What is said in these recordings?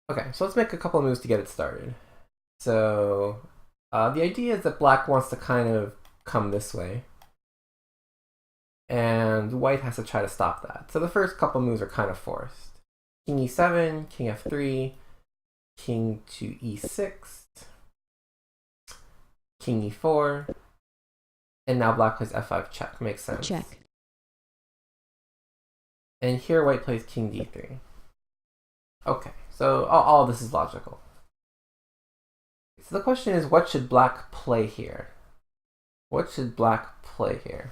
Okay, so let's make a couple of moves to get it started. So the idea is that black wants to kind of come this way, and white has to try to stop that. So the first couple moves are kind of forced. King e7, king f3, king to e6, king e4, and now black plays f5 check. Makes sense. Check. And here white plays king d3. Okay, so all this is logical. So the question is, what should black play here? What should black play here?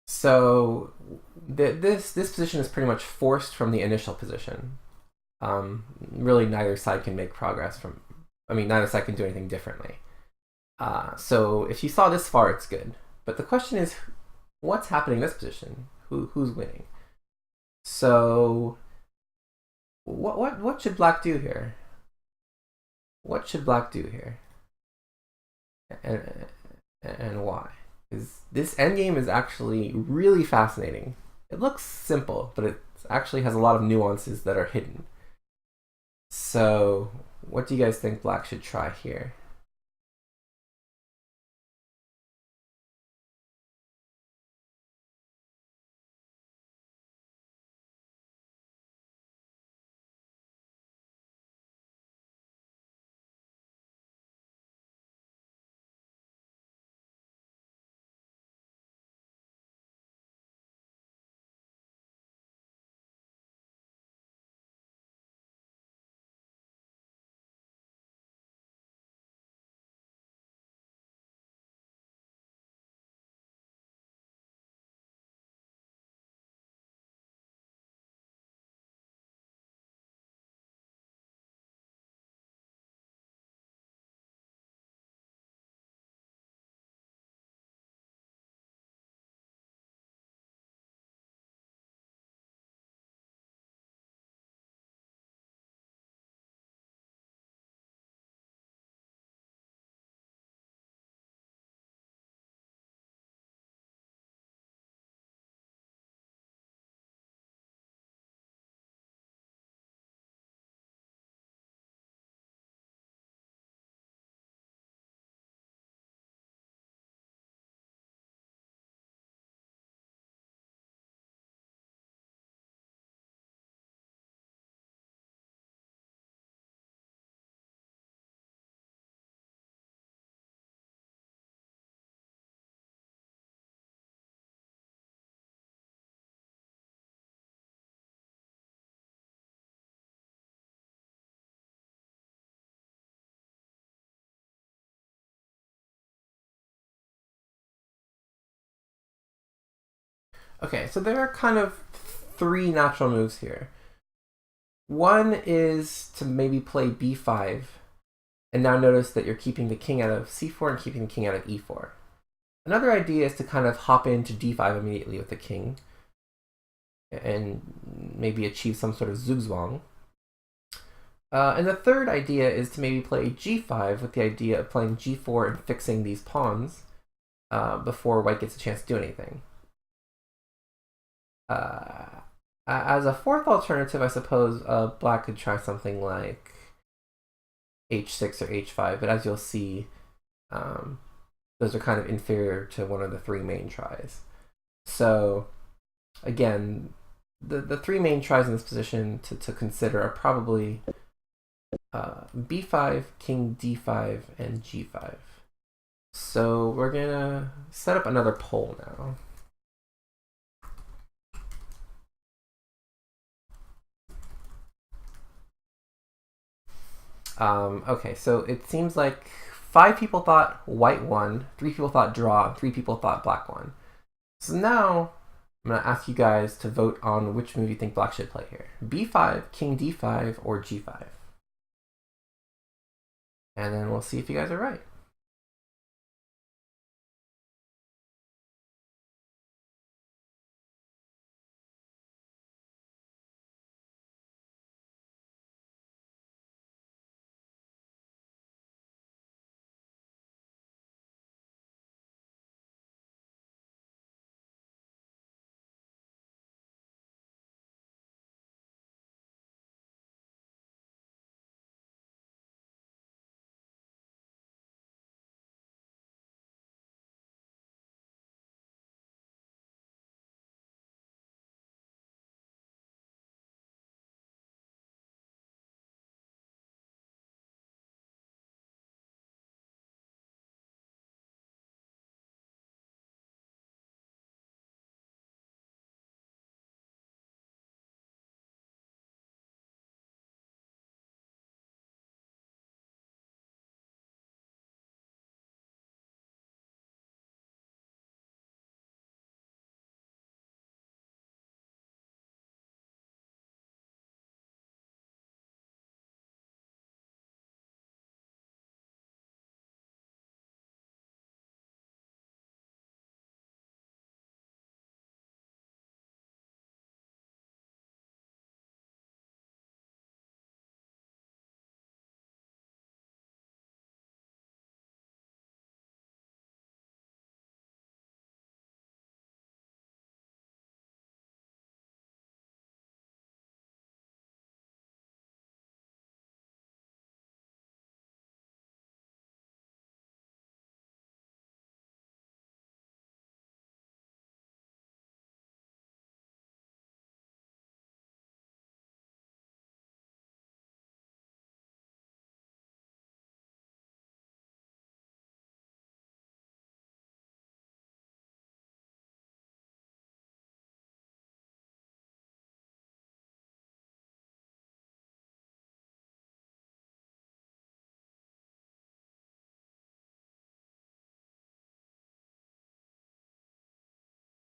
So this position is pretty much forced from the initial position. Really, neither side can make progress from. I mean, neither side can do anything differently. So if you saw this far, it's good. But the question is, what's happening in this position? Who's winning? So what should black do here? What should black do here? And why? Because this endgame is actually really fascinating. It looks simple, but it actually has a lot of nuances that are hidden. So, what do you guys think black should try here? Okay, so there are kind of three natural moves here. One is to maybe play b5, and now notice that you're keeping the king out of c4 and keeping the king out of e4. Another idea is to kind of hop into d5 immediately with the king, and maybe achieve some sort of zugzwang. And the third idea is to maybe play g5 with the idea of playing g4 and fixing these pawns before white gets a chance to do anything. As a fourth alternative, I suppose black could try something like h6 or h5, but as you'll see, those are kind of inferior to one of the three main tries. So, again, the three main tries in this position to consider are probably b5, king d5, and g5. So we're gonna set up another poll now. Okay, so it seems like 5 people thought white won, 3 people thought draw, 3 people thought black won. So now I'm gonna ask you guys to vote on which move you think black should play here: b5, king d5, or g5. And then we'll see if you guys are right.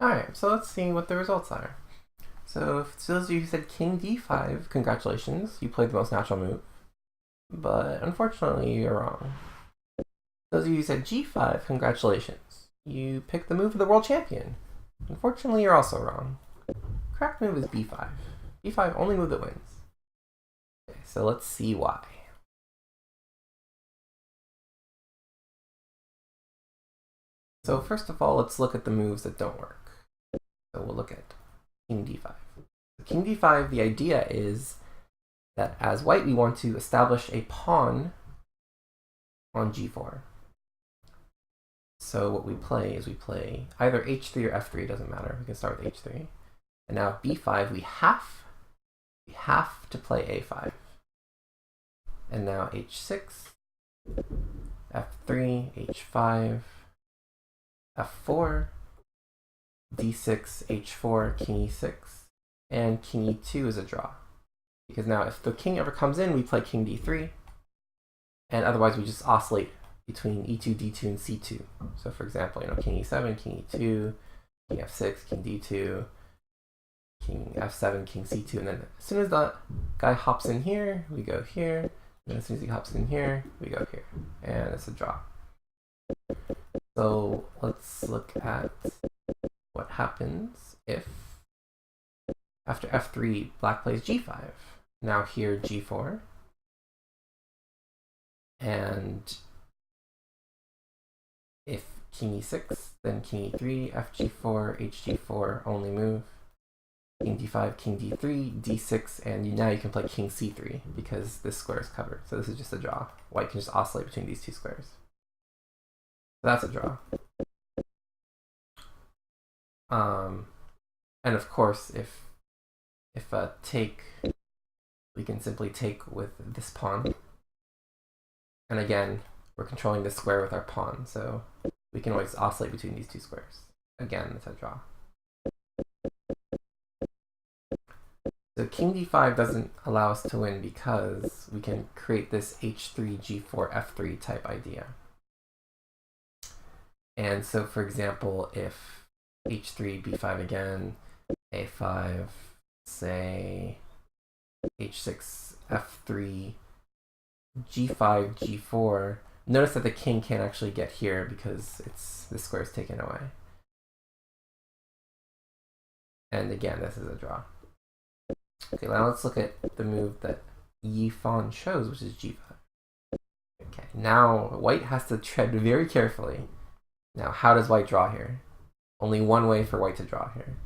Alright, so let's see what the results are. So, for those of you who said king d5, congratulations, you played the most natural move. But unfortunately, you're wrong. Those of you who said g5, congratulations, you picked the move of the world champion. Unfortunately, you're also wrong. Correct move is b5. b5, only move that wins. Okay, so let's see why. So first of all, let's look at the moves that don't work. So we'll look at king d5. King d5, the idea is that as white, we want to establish a pawn on g4. So what we play is we play either h3 or f3, doesn't matter. We can start with h3. And now b5, we have to play a5. And now h6, f3, h5, f4, d6, h4, king e6, and king e2 is a draw. Because now if the king ever comes in, we play king d3, and otherwise we just oscillate between e2, d2, and c2. So for example, king e7, king e2, king f6, king d2, king f7, king c2, and then as soon as that guy hops in here, we go here, and as soon as he hops in here, we go here, and it's a draw. So let's look at what happens if after f3, black plays g5. Now here g4, and if king e6, then king e3, fg4, hg4, only move, king d5, king d3, d6, and now you can play king c3 because this square is covered. So this is just a draw. White can just oscillate between these two squares. So that's a draw. And of course, if take, we can simply take with this pawn. And again, we're controlling this square with our pawn, so we can always oscillate between these two squares. Again, it's a draw. So king d5 doesn't allow us to win because we can create this h3, g4, f3 type idea. And so, for example, if h3, b5 again, a5, say h6, f3, g5, g4, notice that the king can't actually get here because this square is taken away. And again, this is a draw. Okay, now let's look at the move that Yifan chose, which is g5. Okay, now white has to tread very carefully. Now, how does white draw here? Only one way for white to draw here.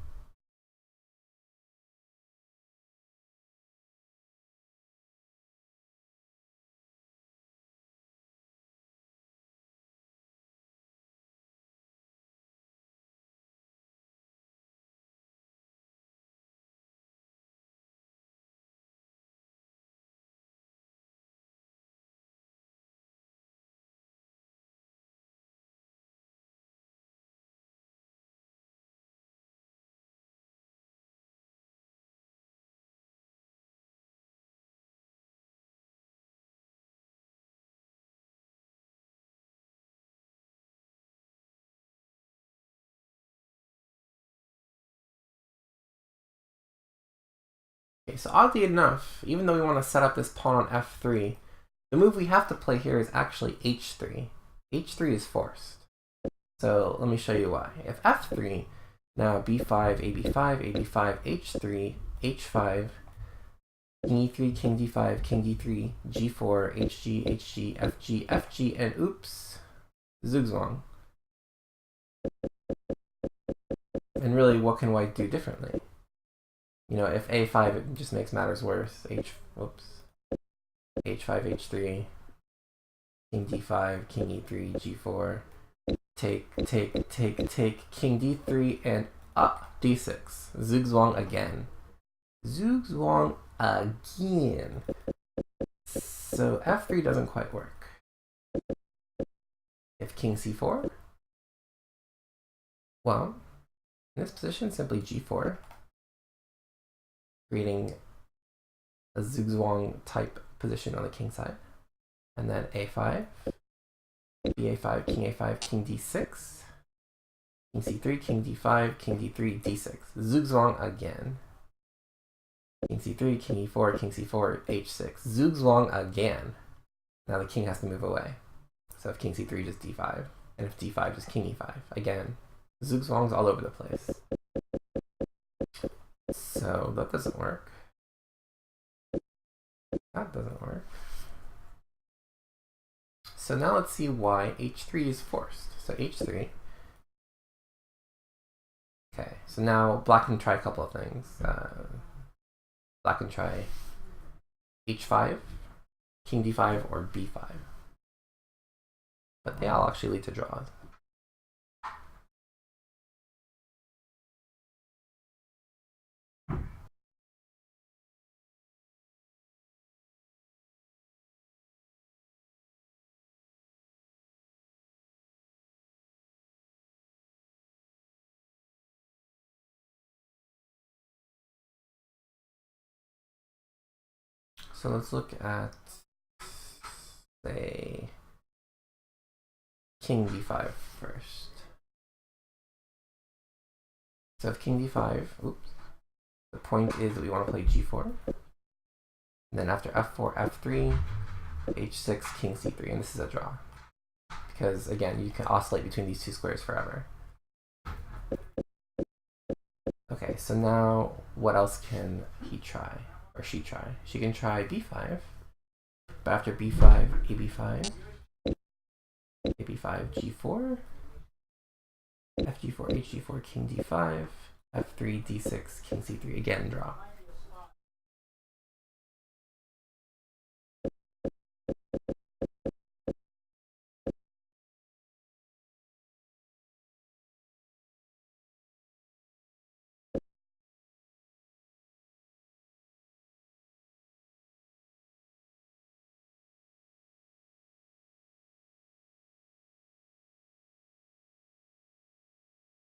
Okay, so oddly enough, even though we want to set up this pawn on f3, the move we have to play here is actually h3. h3 is forced. So let me show you why. If f3, now b5, ab5, ab5, h3, h5, king e3, king d5, king d3, g4, hg, hg, fg, fg, and oops, zugzwang. And really, what can white do differently? If a5, it just makes matters worse. h5, h3, king d5, king e3, g4, take, king d3, and up, d6. Zugzwang again. Zugzwang again. So f3 doesn't quite work. If king c4, well, in this position, simply g4, creating a zugzwang type position on the king side. And then a5, ba5, king d6, King c3, king d5, king d3, d6. Zugzwang again. King c3, king e4, king c4, h6. Zugzwang again. Now the king has to move away. So if king c3, just d5. And if d5, just king e5. Again, zugzwang's all over the place. So that doesn't work. That doesn't work. So now let's see why h3 is forced. So h3. Okay, so now black can try a couple of things. Black can try h5, king d5, or b5. But they all actually lead to draws. So let's look at, say, king d5 first. So if king d5, oops, the point is that we want to play g4. And then after f4, f3, h6, king c3, and this is a draw. Because again, you can oscillate between these two squares forever. Okay, so now what else can he try? Or she try? She can try b5, but after b5, ab5, ab5, g4, fg4, hg4, king d5, f3, d6, king c3, again draw.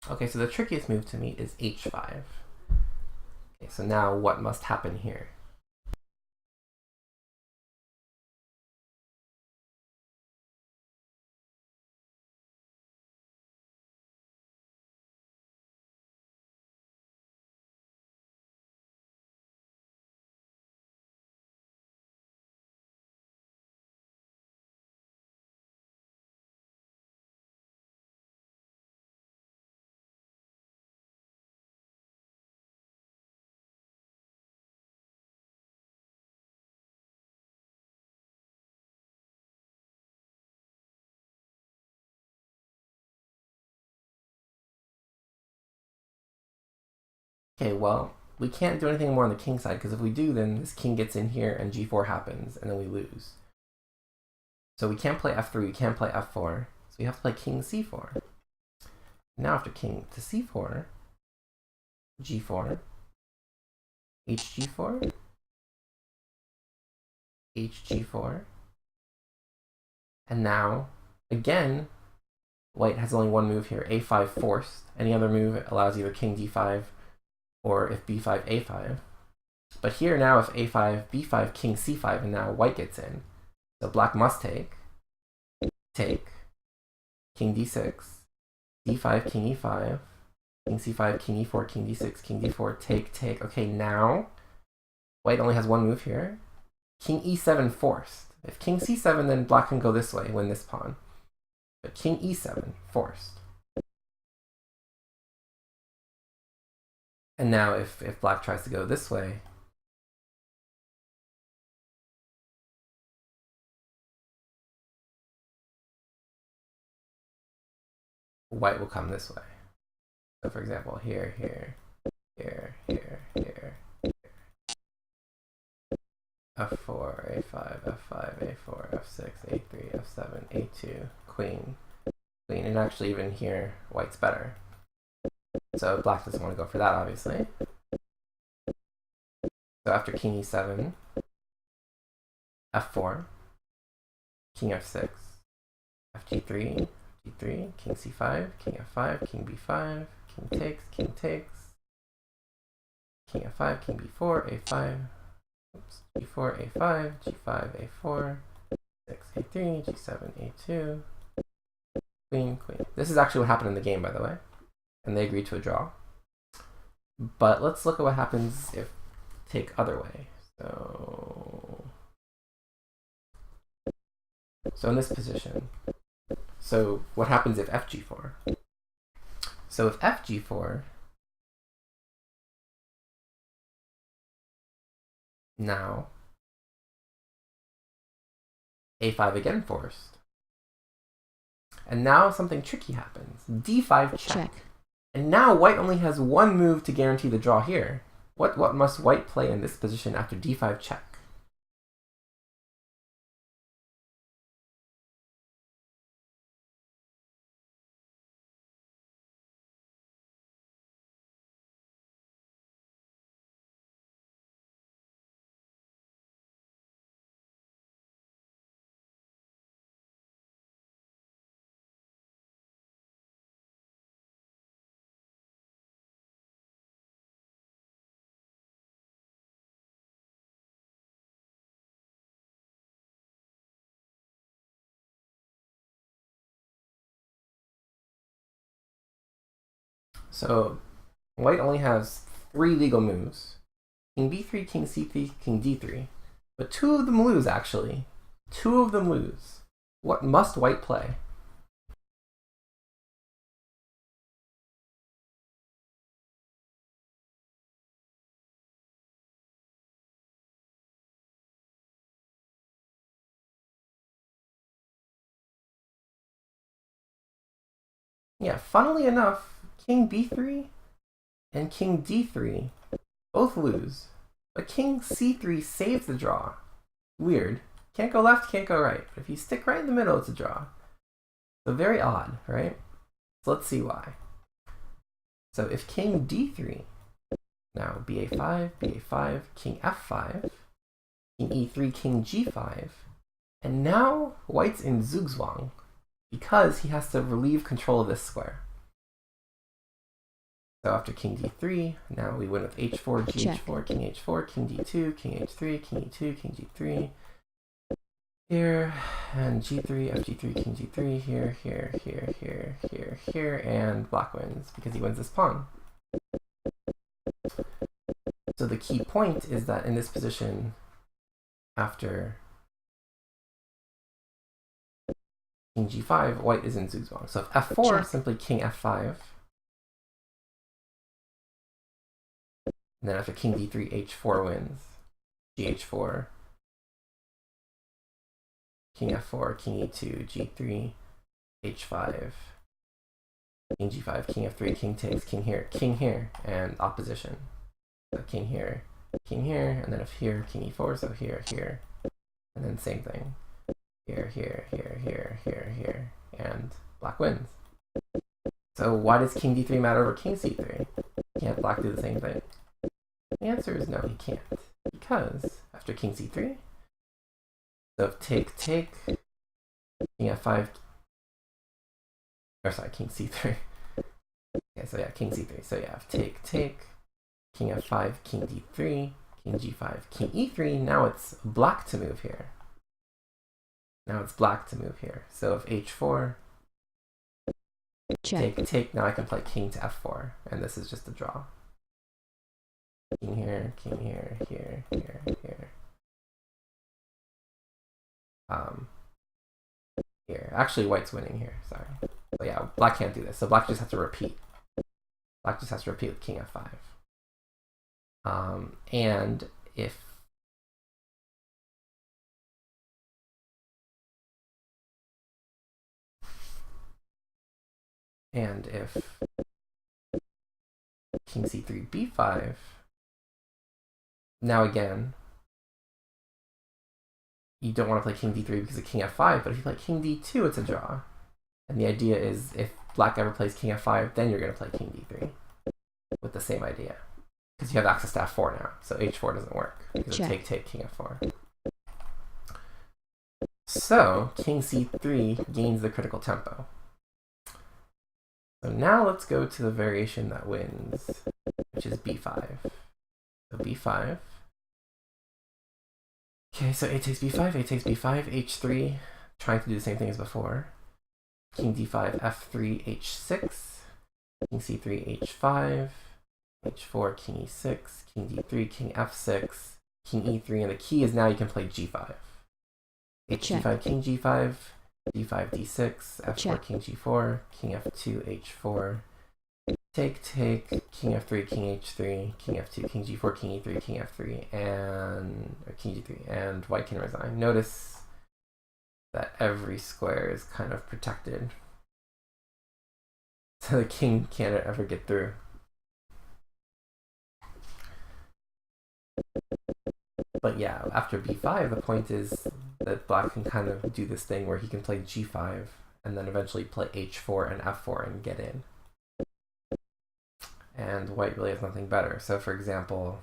Okay, so the trickiest move to me is h5. Okay, so now what must happen here? Okay, well, we can't do anything more on the king side, because if we do, then this king gets in here and g4 happens, and then we lose. So we can't play f3, we can't play f4, so we have to play king c4. Now after king to c4, g4, hg4, hg4, and now, again, white has only one move here, a5 forced. Any other move allows either king d5 or if b5, a5. But here now if a5, b5, king c5, and now white gets in. So black must take, king d6, d5, king e5, king c5, king e4, king d6, king d4, take. Okay, now white only has one move here. King e7 forced. If king c7, then black can go this way, win this pawn. But king e7 forced. And now if black tries to go this way, white will come this way. So for example, here, f4, a5, f5, a4, f6, a3, f7, a2, queen, and actually even here, white's better. So black doesn't want to go for that, obviously. So after king e7, f4, king f6, fg3, g3, king c5, king f5, king b5, king takes, king f5, king b4, a5, oops, g4, a5, g5, a4, 6, a3, g7, a2, queen. This is actually what happened in the game, by the way. and they agree to a draw. But let's look at what happens if take other way. So in this position, so what happens if fg4? So if fg4, now a5 again forced. And now something tricky happens. d5 check. And now white only has one move to guarantee the draw here. What must white play in this position after d5 check? So white only has 3 legal moves. King b3, king c3, king d3. But 2 of them lose, actually. 2 of them lose. What must white play? Yeah, funnily enough, king b3 and king d3 both lose. But king c3 saves the draw. Weird. Can't go left, can't go right. But if you stick right in the middle, it's a draw. So very odd, right? So let's see why. So if king d3, now ba5, ba5, king f5, king e3, king g5, and now white's in zugzwang because he has to relieve control of this square. So after king d3, now we win with h4, gh4, king h4, king d2, king h3, king e2, king g3, here, and g3, fg3, king g3, here, here, here, here, here, here, and black wins because he wins this pawn. So the key point is that in this position, after king g5, white is in zugzwang. So if f4, simply king f5. And then after king d3, h4 wins. gh4, king f4, king e2, g3, h5, king g5, king f3, king takes, king here, and opposition. So king here, and then if here, king e4, so here, here, and then same thing. Here, here, here, here, here, here, and black wins. So why does king d3 matter over king c3? Can't black do the same thing? The answer is no, he can't. Because after king c3, so if take, king f5, or sorry, king c3. Okay, so yeah, king c3. So yeah, if take, king f5, king d3, king g5, king e3, now it's black to move here. Now it's black to move here. So if h4, take, now I can play king to f4, and this is just a draw. King here, here, here, here. Here. Actually, white's winning here, sorry. But yeah, black can't do this, so black just has to repeat. Black just has to repeat with king f5. And if king c3, b5, now again, you don't want to play king d3 because of king f5, but if you play king d2, it's a draw. And the idea is if black ever plays king f5, then you're going to play king d3 with the same idea. Because you have access to f4 now, so h4 doesn't work. Because of take, king f4. So king c3 gains the critical tempo. So now let's go to the variation that wins, which is b5. So b5. Okay, so a takes b5, h3, trying to do the same thing as before. King d5, f3, h6. king c3, h5, h4, king e6, king d3, king f6, king e3, and the key is now you can play g5. h5, king g5, d5, d6, f4, Check. king g4, king f2, h4, take, king f3, king h3, king f2, king g4, king e3, king f3, and king g3, and white can resign. Notice that every square is kind of protected, so the king can't ever get through. But yeah, after b5, the point is that black can kind of do this thing where he can play g5 and then eventually play h4 and f4 and get in. And white really has nothing better. So for example,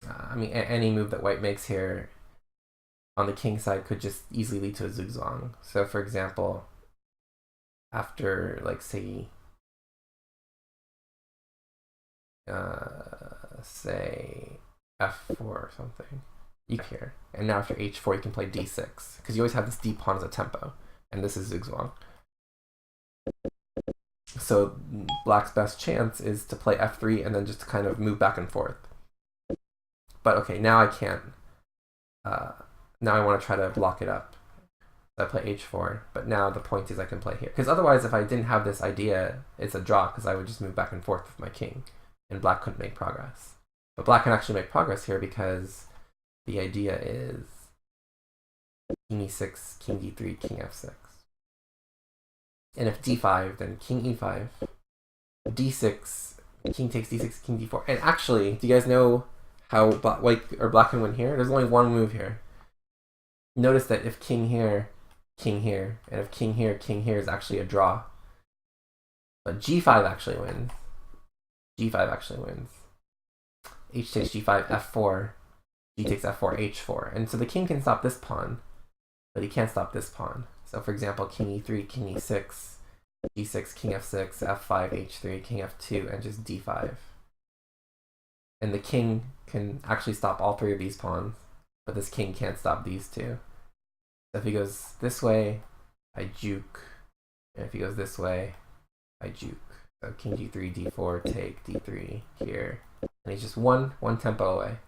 I mean, any move that white makes here on the king side could just easily lead to a zugzwang. So for example, after, like, say f4 or something, you can here, and now after h4 you can play d6, because you always have this d pawn as a tempo, and this is zugzwang. So black's best chance is to play f3 and then just kind of move back and forth. But okay, now I can't. Now I want to try to block it up. So I play h4, but now the point is I can play here. Because otherwise, if I didn't have this idea, it's a draw, because I would just move back and forth with my king, and black couldn't make progress. But black can actually make progress here because the idea is king e6, king d3, king f6. And if d5, then king e5, d6, king takes d6, king d4. And actually, do you guys know how black can win here? There's only one move here. Notice that if king here, and if king here is actually a draw. But g5 actually wins. g5 actually wins. H takes g5, f4, g takes f4, h4. And so the king can stop this pawn, but he can't stop this pawn. So for example, king e3, king e6, g6, king f6, f5, h3, king f2, and just d5. And the king can actually stop all three of these pawns, but this king can't stop these two. So if he goes this way, I juke. And if he goes this way, I juke. So king g3, d4, take, d3 here. And he's just one tempo away.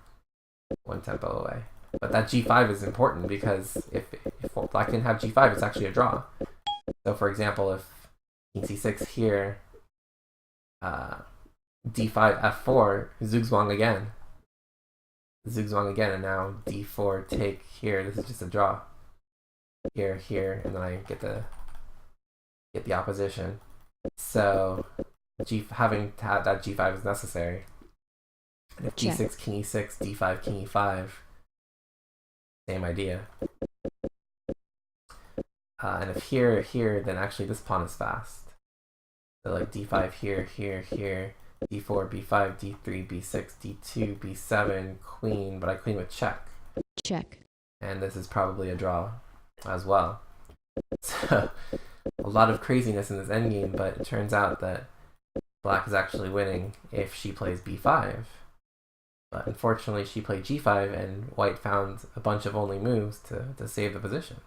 One tempo away. But that g5 is important, because if black didn't have g5, it's actually a draw. So for example, if king c6 here, d5, f4, zugzwang again. Zugzwang again, and now d4, take here. This is just a draw. Here, and then I get the opposition. So having to have that g5 is necessary. And if g6, king e6, d5, king e5, same idea. And if here, then actually this pawn is fast. So like d5 here, d4, b5, d3, b6, d2, b7, queen, but I queen with check. Check. And this is probably a draw as well. So a lot of craziness in this endgame, but it turns out that black is actually winning if she plays b5. But unfortunately, she played g5, and white found a bunch of only moves to save the position.